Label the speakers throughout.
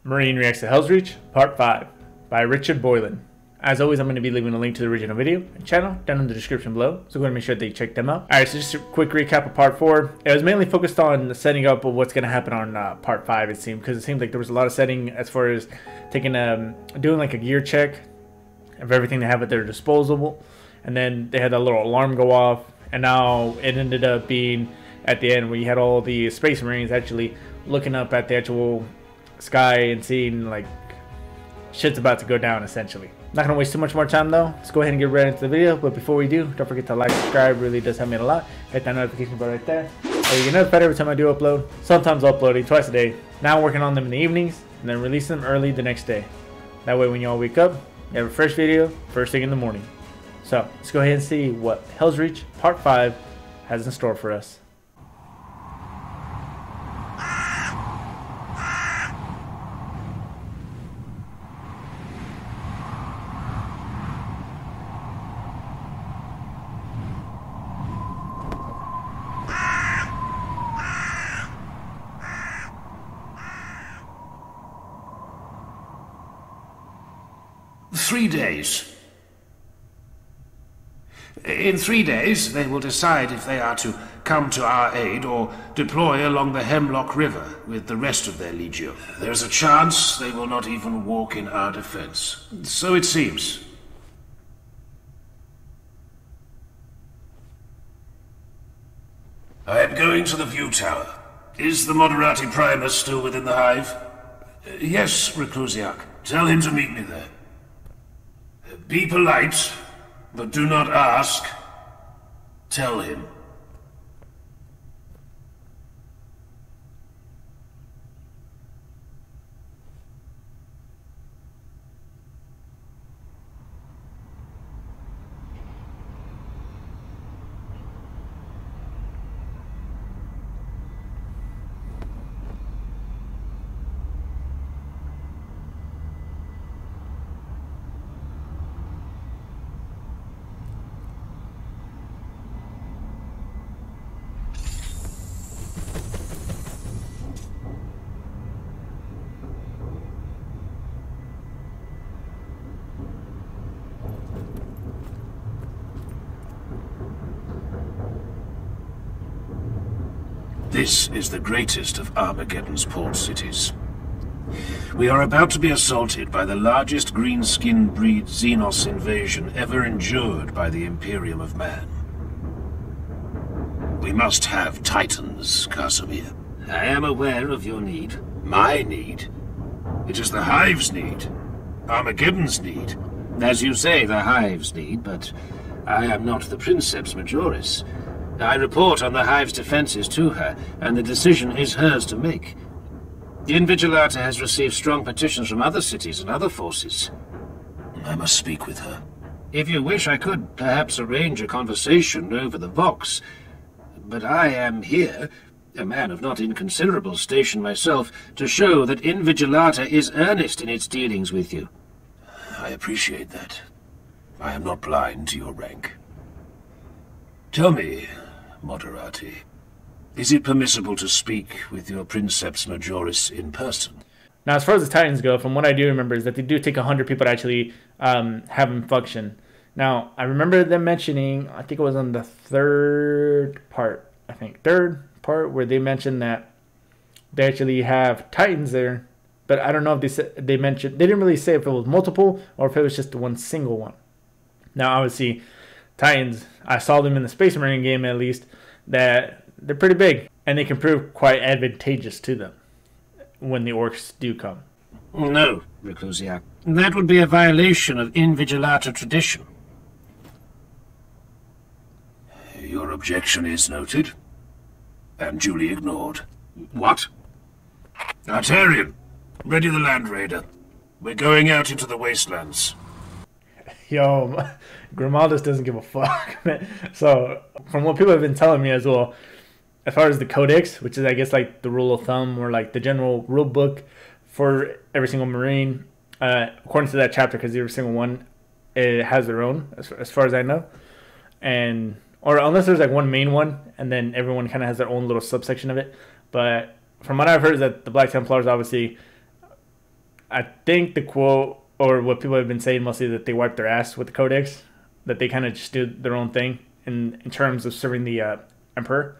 Speaker 1: Marine Reacts to Helsreach, Part 5, by Richard Boylan. As always, I'm going to be leaving a link to the original video and channel down in the description below, so go ahead and make sure that you check them out. Alright, so just a quick recap of Part 4. It was mainly focused on the setting up of what's going to happen on Part 5, it seemed, because it seemed like there was a lot of setting as far as taking doing like a gear check of everything they have at their disposal, and then they had that little alarm go off, and now it ended up being at the end where you had all the Space Marines actually looking up at the actual sky and seeing like shit's about to go down essentially. Not gonna waste too much more time though. Let's go ahead and get right into the video. But before we do, don't forget to like, subscribe. It really does help me out a lot. Hit that notification bell right there. You get notified every time I do upload. Sometimes uploading twice a day. Now I'm working on them in the evenings and then release them early the next day. That way when you all wake up, you have a fresh video first thing in the morning. So let's go ahead and see what Helsreach Part 5 has in store for us.
Speaker 2: In 3 days, they will decide if they are to come to our aid or deploy along the Hemlock River with the rest of their legion. There's a chance they will not even walk in our defense. So it seems. I am going to the view tower. Is the Moderati Primus still within the hive? Yes, Reclusiac. Tell him to meet me there. Be polite, but do not ask. Tell him. This is the greatest of Armageddon's port cities. We are about to be assaulted by the largest green-skin breed Xenos invasion ever endured by the Imperium of Man. We must have Titans, Casimir. I am aware of your need. My need. It is the Hive's need. Armageddon's need. As you say, the Hive's need, but I am not the Princeps Majoris. I report on the Hive's defenses to her, and the decision is hers to make. The Invigilata has received strong petitions from other cities and other forces. I must speak with her. If you wish, I could perhaps arrange a conversation over the Vox. But I am here, a man of not inconsiderable station myself, to show that Invigilata is earnest in its dealings with you. I appreciate that. I am not blind to your rank. Tell me, Moderati, is it permissible to speak with your Princeps Majoris in person?
Speaker 1: Now, as far as the Titans go, from what I do remember is that they do take 100 people to actually have them function. Now, I remember them mentioning, I think it was on the third part, where they mentioned that they actually have Titans there, but I don't know if they didn't really say if it was multiple or if it was just one single one. Now, obviously, Titans, I saw them in the Space Marine game at least, that they're pretty big, and they can prove quite advantageous to them when the orcs do come.
Speaker 2: No, Reclusiac. That would be a violation of Invigilata tradition. Your objection is noted, and duly ignored. What? Artarian, ready the Land Raider. We're going out into the wastelands.
Speaker 1: Yo, Grimaldus doesn't give a fuck, man. So, from what people have been telling me as well, as far as the Codex, which is, I guess, like the rule of thumb or like the general rule book for every single Marine, according to that chapter, because every single one it has their own, as far as I know. Or unless there's like one main one, and then everyone kind of has their own little subsection of it. But from what I've heard is that the Black Templars obviously I think the quote, or what people have been saying mostly, that they wiped their ass with the Codex, that they kind of just did their own thing in terms of serving the Emperor.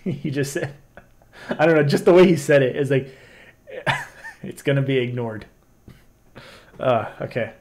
Speaker 1: He just said, I don't know, just the way he said it is like, it's going to be ignored. Okay.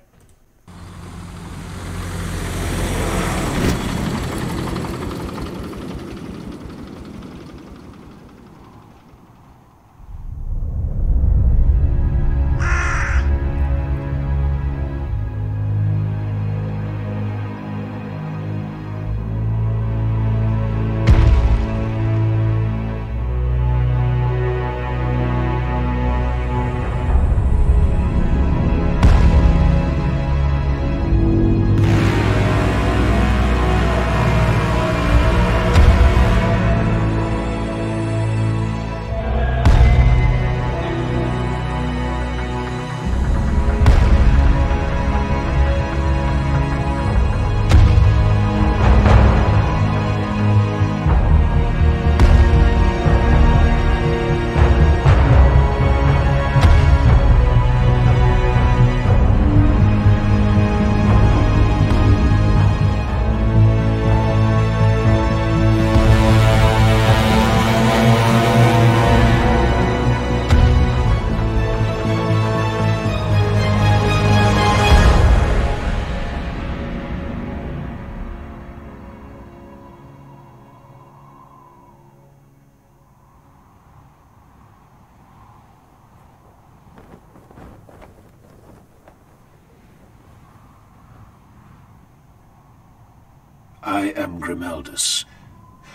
Speaker 2: I am Grimeldus,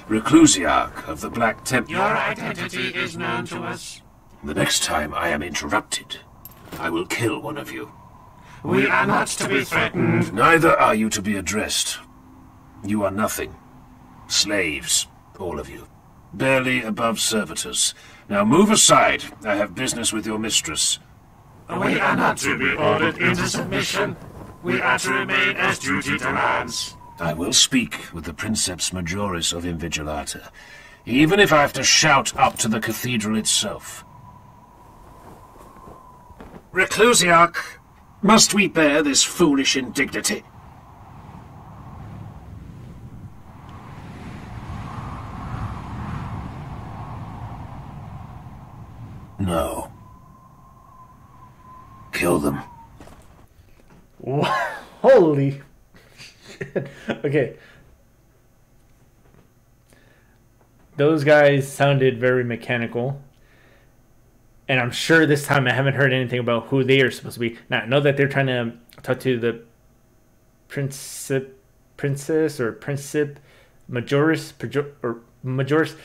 Speaker 2: Reclusiarch of the Black Templars.
Speaker 3: Your identity is known to us.
Speaker 2: The next time I am interrupted, I will kill one of you.
Speaker 3: We are not to be threatened.
Speaker 2: Neither are you to be addressed. You are nothing. Slaves, all of you. Barely above servitors. Now move aside. I have business with your mistress.
Speaker 3: We are not to be ordered into submission. We are to remain as duty demands.
Speaker 2: I will speak with the Princeps Majoris of Invigilata, even if I have to shout up to the cathedral itself. Reclusiarch, must we bear this foolish indignity? No. Kill them.
Speaker 1: Holy shit. Okay. Those guys sounded very mechanical. And I'm sure this time I haven't heard anything about who they are supposed to be. Now, I know that they're trying to talk to the Princess or Princip Majoris, or Majoris.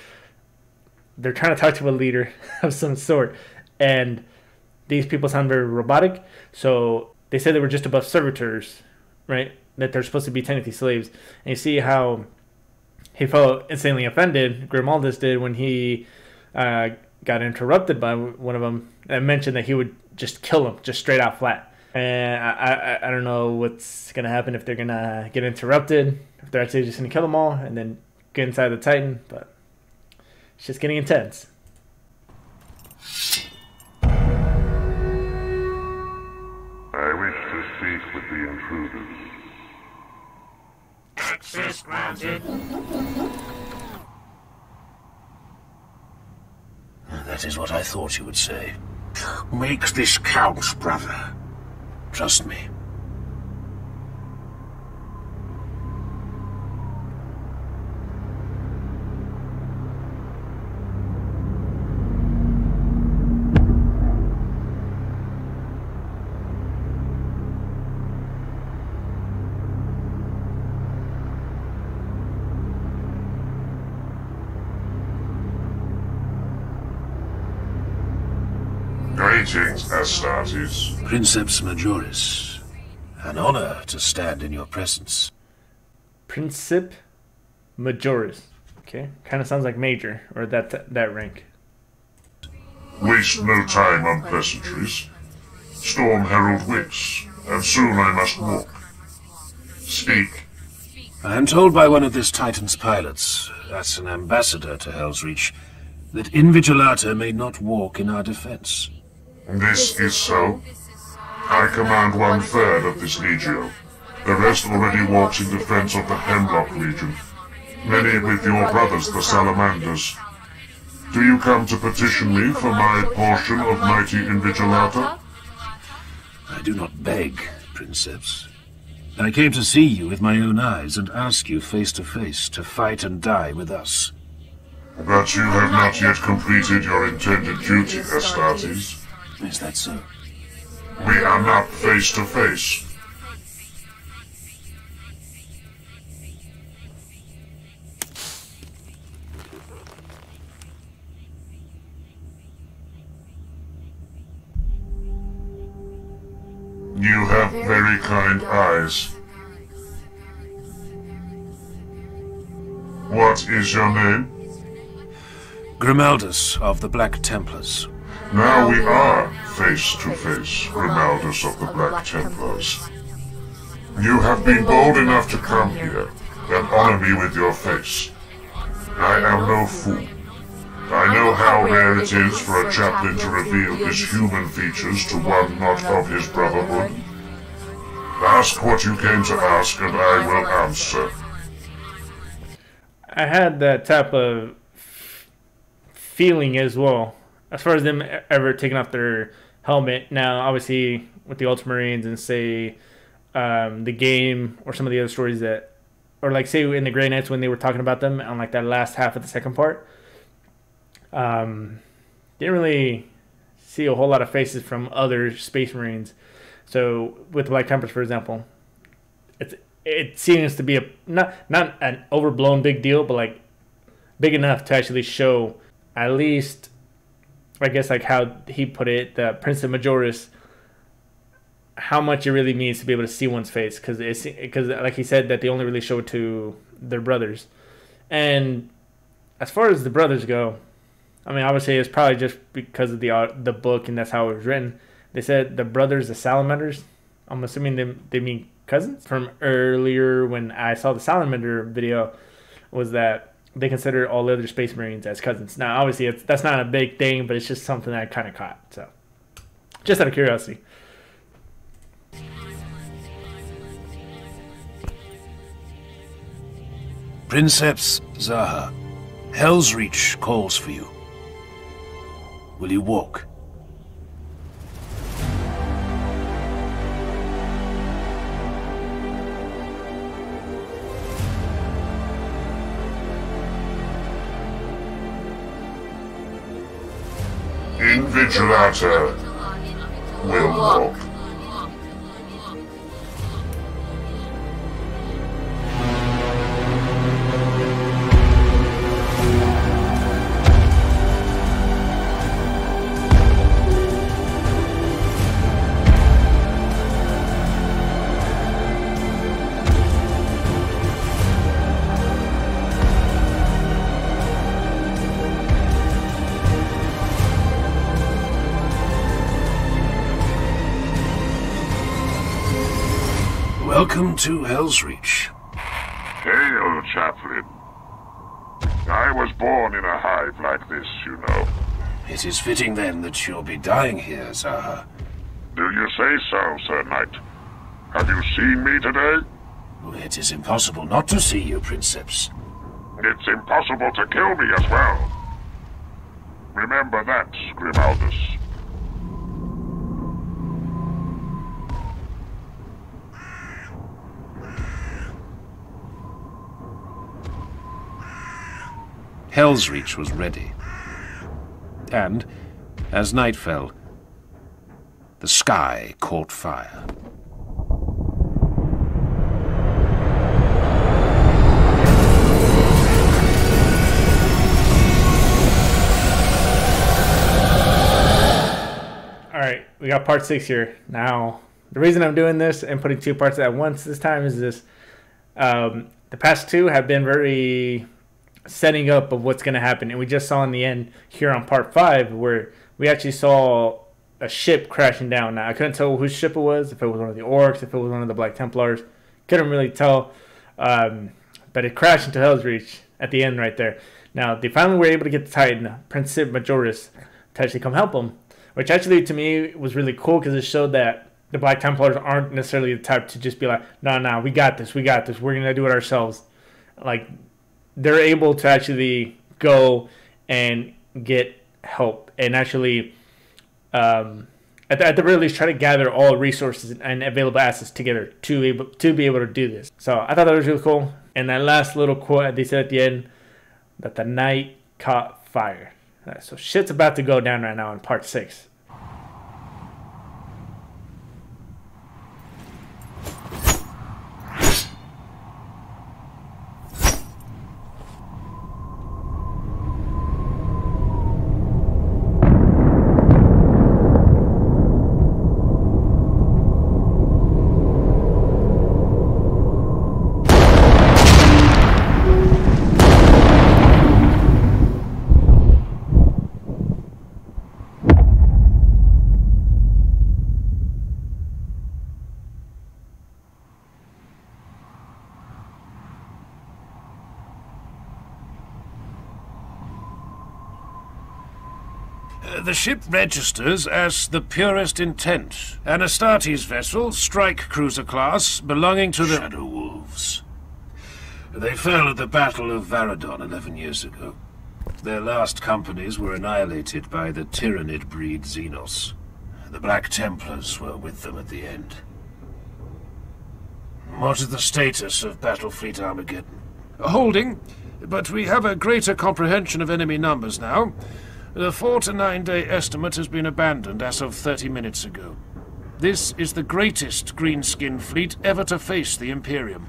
Speaker 1: They're trying to talk to a leader of some sort. And these people sound very robotic. So they said they were just above servitors, right? That they're supposed to be technically slaves. And you see how he felt insanely offended, Grimaldus did, when he got interrupted by one of them and mentioned that he would just kill him, just straight out flat. And I don't know what's going to happen if they're going to get interrupted, if they're actually just going to kill them all and then get inside the Titan, but it's just getting intense.
Speaker 4: I wish to speak with the intruders.
Speaker 3: Access granted.
Speaker 2: That is what I thought you would say. Make this count, brother. Trust me.
Speaker 4: Greetings, Astartes.
Speaker 2: Princeps Majoris. An honor to stand in your presence.
Speaker 1: Princip Majoris. Okay, kind of sounds like major, or that rank.
Speaker 4: Waste no time on pleasantries. Storm Herald waits, and soon I must walk. Speak.
Speaker 2: I am told by one of this Titan's pilots, that's an ambassador to Helsreach, that Invigilata may not walk in our defense.
Speaker 4: This is so. I command 1/3 of this legio. The rest already walks in defense of the Hemlock Legion. Many with your brothers, the Salamanders. Do you come to petition me for my portion of mighty Invigilata?
Speaker 2: I do not beg, Princeps. I came to see you with my own eyes and ask you face to face to fight and die with us.
Speaker 4: But you have not yet completed your intended duty, Astartes.
Speaker 2: Is that so?
Speaker 4: We are not face to face. You have very kind eyes. What is your name?
Speaker 2: Grimaldus of the Black Templars.
Speaker 4: Now we are face to face, Grimaldus of the Black Templars. You have been bold enough to come here and honor me with your face. I am no fool. I know how rare it is for a chaplain to reveal his human features to one not of his brotherhood. Ask what you came to ask, and I will answer.
Speaker 1: I had that type of feeling as well, as far as them ever taking off their helmet. Now, obviously, with the Ultramarines and say the game or some of the other stories that, or like say in the Grey Knights when they were talking about them on like that last half of the second part. Didn't really see a whole lot of faces from other Space Marines. So with Black Templars, for example, it seems to be not an overblown big deal, but like big enough to actually show at least, I guess like how he put it, the Princeps Majoris, how much it really means to be able to see one's face, because like he said that they only really show it to their brothers. And as far as the brothers go, I mean, obviously it's probably just because of the book and that's how it was written. They said the brothers, the Salamanders. I'm assuming they mean cousins. From earlier when I saw the Salamander video, was that they consider all the other Space Marines as cousins. Now, obviously that's not a big thing, but it's just something that I kind of caught. So, just out of curiosity.
Speaker 2: Princeps Zaha, Helsreach calls for you. Will you walk?
Speaker 4: Invigilata will walk.
Speaker 2: Welcome to Helsreach.
Speaker 4: Hail, Chaplain. I was born in a hive like this, you know.
Speaker 2: It is fitting then that you'll be dying here, Zaha.
Speaker 4: Do you say so, Sir Knight? Have you seen me today?
Speaker 2: It is impossible not to see you, Princeps.
Speaker 4: It's impossible to kill me as well. Remember that, Grimaldus.
Speaker 2: Helsreach was ready. And, as night fell, the sky caught fire.
Speaker 1: Alright, we got part 6 here. Now, the reason I'm doing this and putting 2 parts at once this time is this. The past 2 have been very setting up of what's going to happen, and we just saw in the end here on part 5 where we actually saw a ship crashing down. Now I couldn't tell whose ship it was, if it was one of the orcs, if it was one of the Black Templars, couldn't really tell, but it crashed into Helsreach at the end right there. Now they finally were able to get the Titan, Princeps Majoris, to actually come help them, which actually to me was really cool because it showed that the Black Templars aren't necessarily the type to just be like, no, we got this, we're gonna do it ourselves. Like, they're able to actually go and get help and actually, at the very least, try to gather all resources and available assets together to be able to do this. So I thought that was really cool. And that last little quote they said at the end, that the night caught fire. So shit's about to go down right now in part 6.
Speaker 2: The ship registers as the Purest Intent, an Astartes vessel, strike cruiser class, belonging to the Shadow Wolves. They fell at the Battle of Varadon 11 years ago. Their last companies were annihilated by the Tyrannid breed Xenos. The Black Templars were with them at the end. What is the status of Battlefleet Armageddon? Holding, but we have a greater comprehension of enemy numbers now. The 4 to 9 day estimate has been abandoned as of 30 minutes ago. This is the greatest greenskin fleet ever to face the Imperium.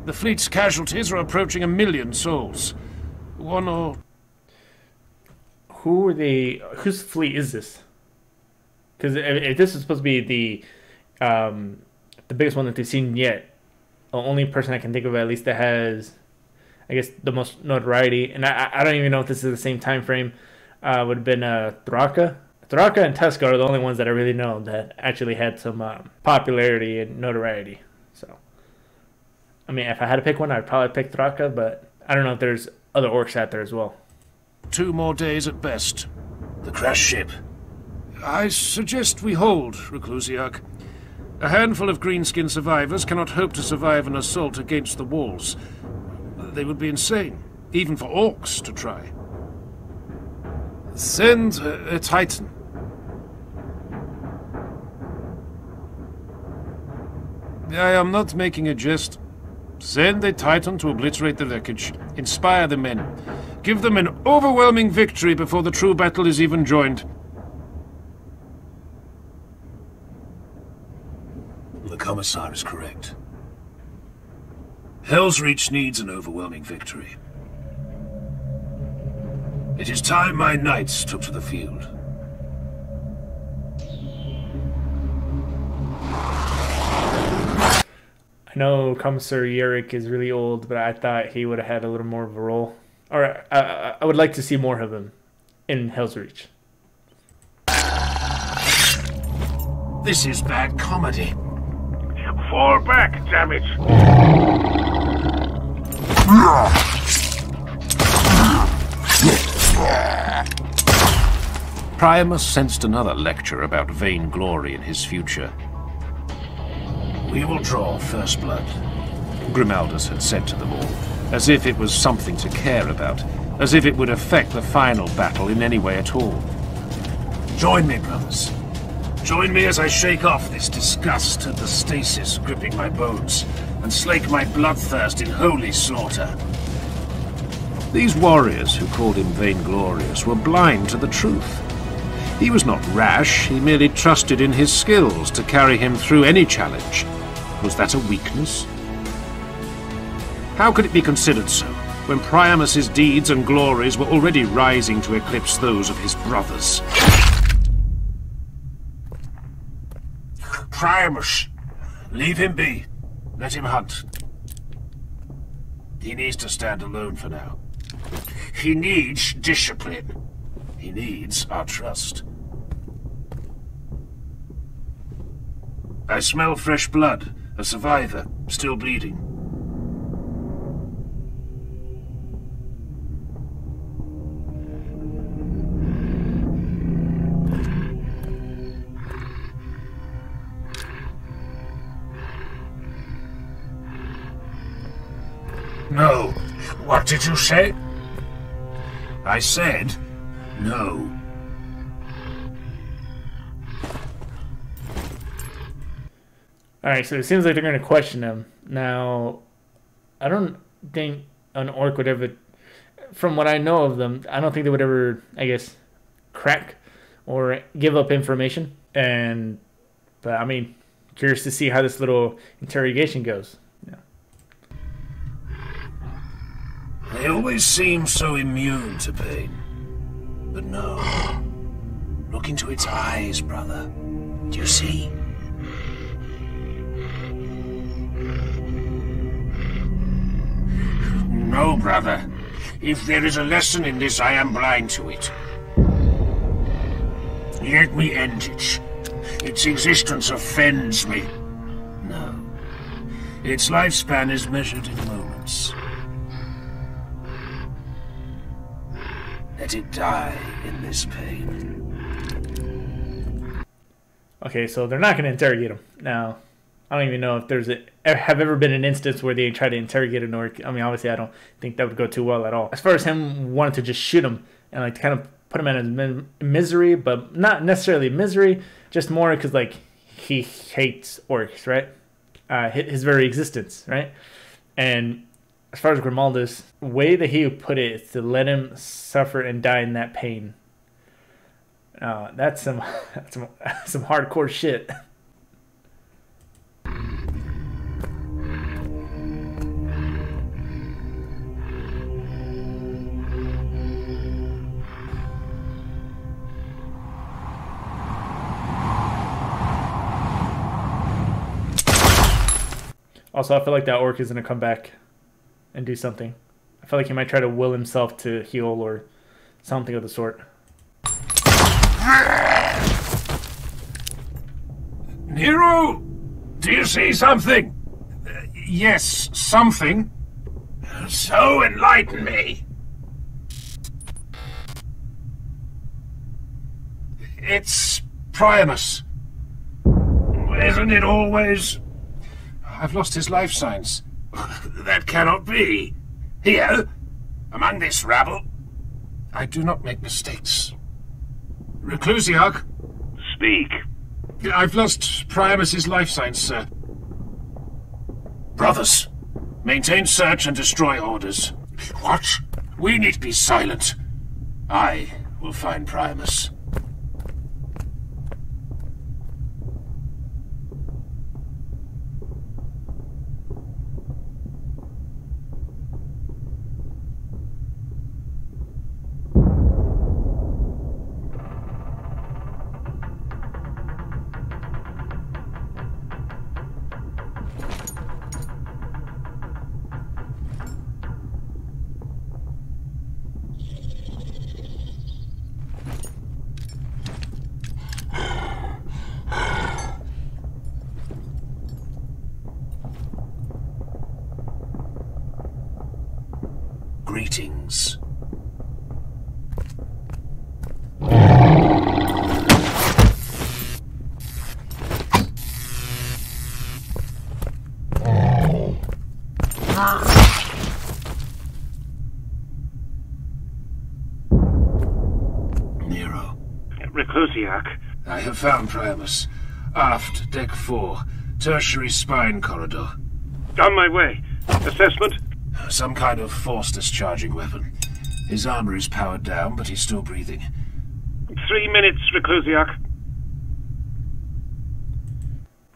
Speaker 2: The fleet's casualties are approaching 1 million souls.
Speaker 1: Whose fleet is this? Because if this is supposed to be the biggest one that they've seen yet, the only person I can think of at least that has, I guess, the most notoriety, and I don't even know if this is the same time frame, would have been Thraka. Thraka and Tesco are the only ones that I really know that actually had some popularity and notoriety. So, I mean, if I had to pick one, I'd probably pick Thraka, but I don't know if there's other orcs out there as well.
Speaker 2: 2 more days at best. The crash ship. I suggest we hold, Reclusiarch. A handful of greenskin survivors cannot hope to survive an assault against the walls. They would be insane, even for orcs to try. Send a Titan. I am not making a jest. Send a Titan to obliterate the wreckage. Inspire the men. Give them an overwhelming victory before the true battle is even joined. The Commissar is correct. Helsreach needs an overwhelming victory. It is time my knights took to the field.
Speaker 1: I know Commissary Yurick is really old, but I thought he would have had a little more of a role. Or I would like to see more of him in Helsreach.
Speaker 2: This is bad comedy.
Speaker 3: Fall back, damn it!
Speaker 2: Priamus sensed another lecture about vainglory in his future. We will draw first blood, Grimaldus had said to them all, as if it was something to care about, as if it would affect the final battle in any way at all. Join me, brothers. Join me as I shake off this disgust at the stasis gripping my bones, and slake my bloodthirst in holy slaughter. These warriors who called him vainglorious were blind to the truth. He was not rash, he merely trusted in his skills to carry him through any challenge. Was that a weakness? How could it be considered so, when Priamus's deeds and glories were already rising to eclipse those of his brothers? Priamus! Leave him be. Let him hunt. He needs to stand alone for now. He needs discipline. He needs our trust. I smell fresh blood. A survivor, still bleeding. No. What did you say? I said no.
Speaker 1: Alright, so it seems like they're going to question him. Now, I don't think an orc would ever, from what I know of them, I don't think they would ever, I guess, crack or give up information. But I mean, curious to see how this little interrogation goes. Yeah.
Speaker 2: They always seem so immune to pain. But no. Look into its eyes, brother. Do you see? No, brother. If there is a lesson in this, I am blind to it. Let me end it. Its existence offends me. No. Its lifespan is measured in moments. Let it die in this pain.
Speaker 1: Okay, so they're not going to interrogate him. Now, I don't even know if there's have ever been an instance where they try to interrogate an orc. I mean, obviously, I don't think that would go too well at all. As far as him wanting to just shoot him and like to kind of put him in his misery, but not necessarily misery, just more because like he hates orcs, right? His very existence, right? And as far as Grimalda's way that he would put it is to let him suffer and die in that pain. That's some hardcore shit. Also, I feel like that orc is going to come back and do something. I feel like he might try to will himself to heal or something of the sort.
Speaker 2: Nero! Do you see something? Yes, something. So enlighten me. It's Priamus. Isn't it always... I've lost his life signs. That cannot be. Here, among this rabble, I do not make mistakes. Reclusiarch?
Speaker 3: Speak.
Speaker 2: I've lost Priamus's life signs, sir. Brothers, maintain search and destroy orders. What? We need to be silent. I will find Priamus. Greetings. Nero.
Speaker 3: Reclusiarch.
Speaker 2: I have found Priamus. Aft, deck 4. Tertiary spine corridor.
Speaker 3: On my way. Assessment?
Speaker 2: Some kind of force discharging weapon. His armor is powered down, but he's still breathing.
Speaker 3: 3 minutes, Reclusiarch.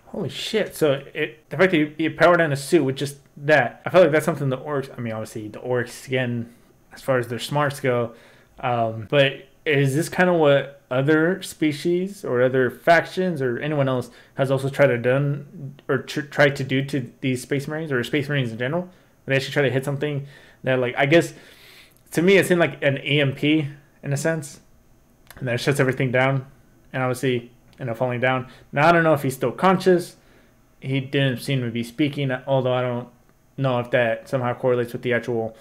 Speaker 1: Holy shit. So the fact that you power down a suit with just that, I feel like that's something the orcs, I mean, obviously the orcs, again, as far as their smarts go, but is this kind of what other species or other factions or anyone else has also tried to done or tried to do to these Space Marines or Space Marines in general? They actually try to hit something that, like, I guess, to me, it seemed like an EMP in a sense, and that shuts everything down, and obviously, falling down. Now, I don't know if he's still conscious. He didn't seem to be speaking, although I don't know if that somehow correlates with the actual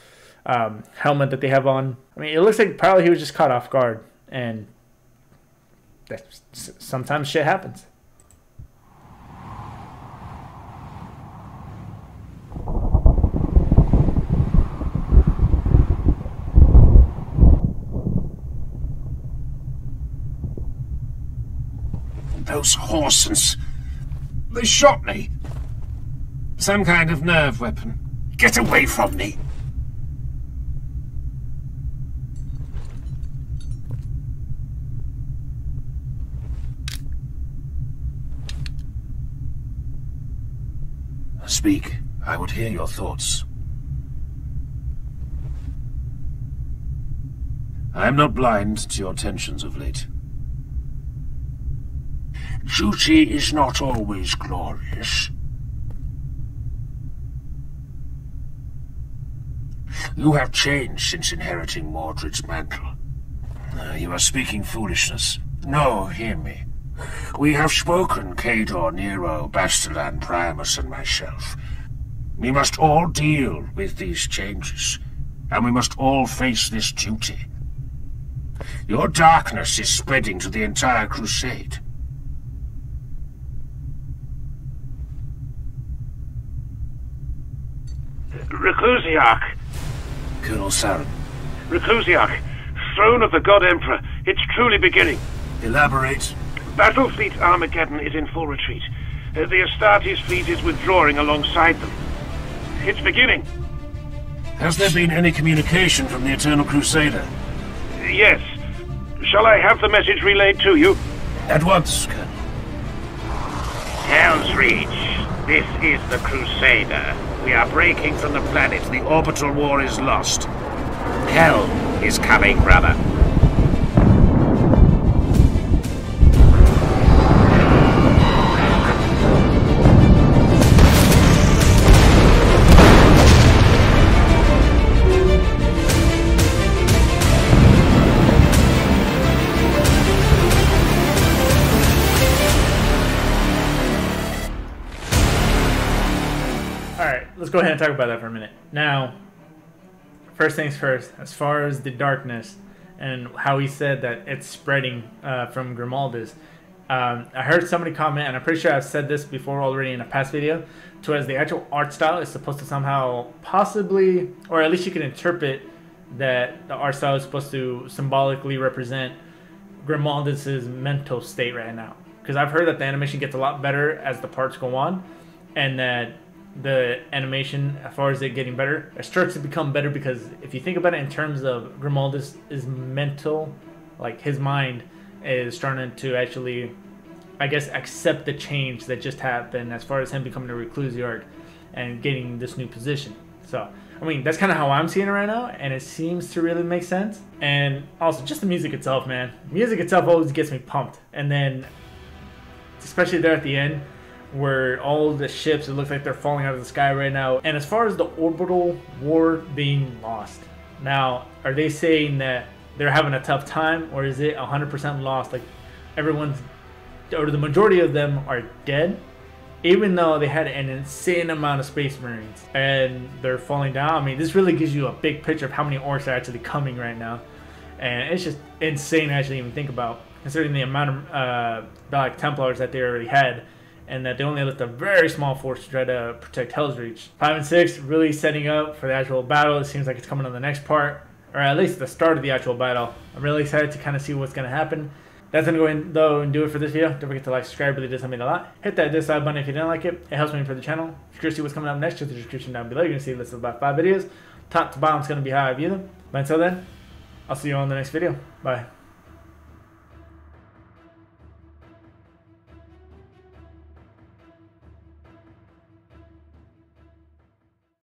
Speaker 1: helmet that they have on. I mean, it looks like probably he was just caught off guard, and sometimes shit happens.
Speaker 2: Those Horsens. They shot me. Some kind of nerve weapon. Get away from me. Speak. I would hear your thoughts. I am not blind to your tensions of late. Duty is not always glorious. You have changed since inheriting Mordred's mantle. You are speaking foolishness. No, hear me. We have spoken, Cador, Nero, Bastilan, Primus, and myself. We must all deal with these changes, and we must all face this duty. Your darkness is spreading to the entire crusade.
Speaker 5: Reclusiarch.
Speaker 2: Colonel Saren.
Speaker 5: Reclusiarch. Throne of the God Emperor. It's truly beginning.
Speaker 2: Elaborate.
Speaker 5: Battle Fleet Armageddon is in full retreat. The Astartes fleet is withdrawing alongside them. It's beginning.
Speaker 2: Has there been any communication from the Eternal Crusader?
Speaker 5: Yes. Shall I have the message relayed to you?
Speaker 2: At once, Colonel.
Speaker 6: Helsreach, this is the Crusader. We are breaking from the planet. The orbital war is lost. Hell is coming, brother.
Speaker 1: Let's go ahead and talk about that for a minute. Now, first things first, as far as the darkness and how he said that it's spreading from Grimaldus, I heard somebody comment, and I'm pretty sure I've said this before already in a past video, to as the actual art style is supposed to somehow possibly, or at least you can interpret that the art style is supposed to symbolically represent Grimaldus's mental state right now. Because I've heard that the animation gets a lot better as the parts go on, and that the animation, as far as it getting better, it starts to become better, because if you think about it in terms of Grimaldus is mental, like his mind is starting to actually, I guess, accept the change that just happened as far as him becoming a reclusiarch and getting this new position. So, I mean, that's kind of how I'm seeing it right now, and it seems to really make sense. And also, just the music itself, man. Music itself always gets me pumped. And then, especially there at the end, where all the ships, it looks like they're falling out of the sky right now. And as far as the orbital war being lost, now, are they saying that they're having a tough time, or is it 100% lost? Like, everyone's, or the majority of them are dead, even though they had an insane amount of space marines and they're falling down. I mean, this really gives you a big picture of how many orcs are actually coming right now. And it's just insane to actually even think about, considering the amount of Templars that they already had, and that they only left a very small force to try to protect Helsreach. 5 and 6 really setting up for the actual battle. It seems like it's coming on the next part, or at least the start of the actual battle. I'm really excited to kind of see what's going to happen. That's going to go in, though, and do it for this video. Don't forget to like, subscribe, really does help me a lot. Hit that dislike button if you didn't like it. It helps me for the channel. If you're curious to see what's coming up next, check the description down below. You're going to see a list of about 5 videos. Top to bottom is going to be how I view them. But until then, I'll see you on the next video. Bye.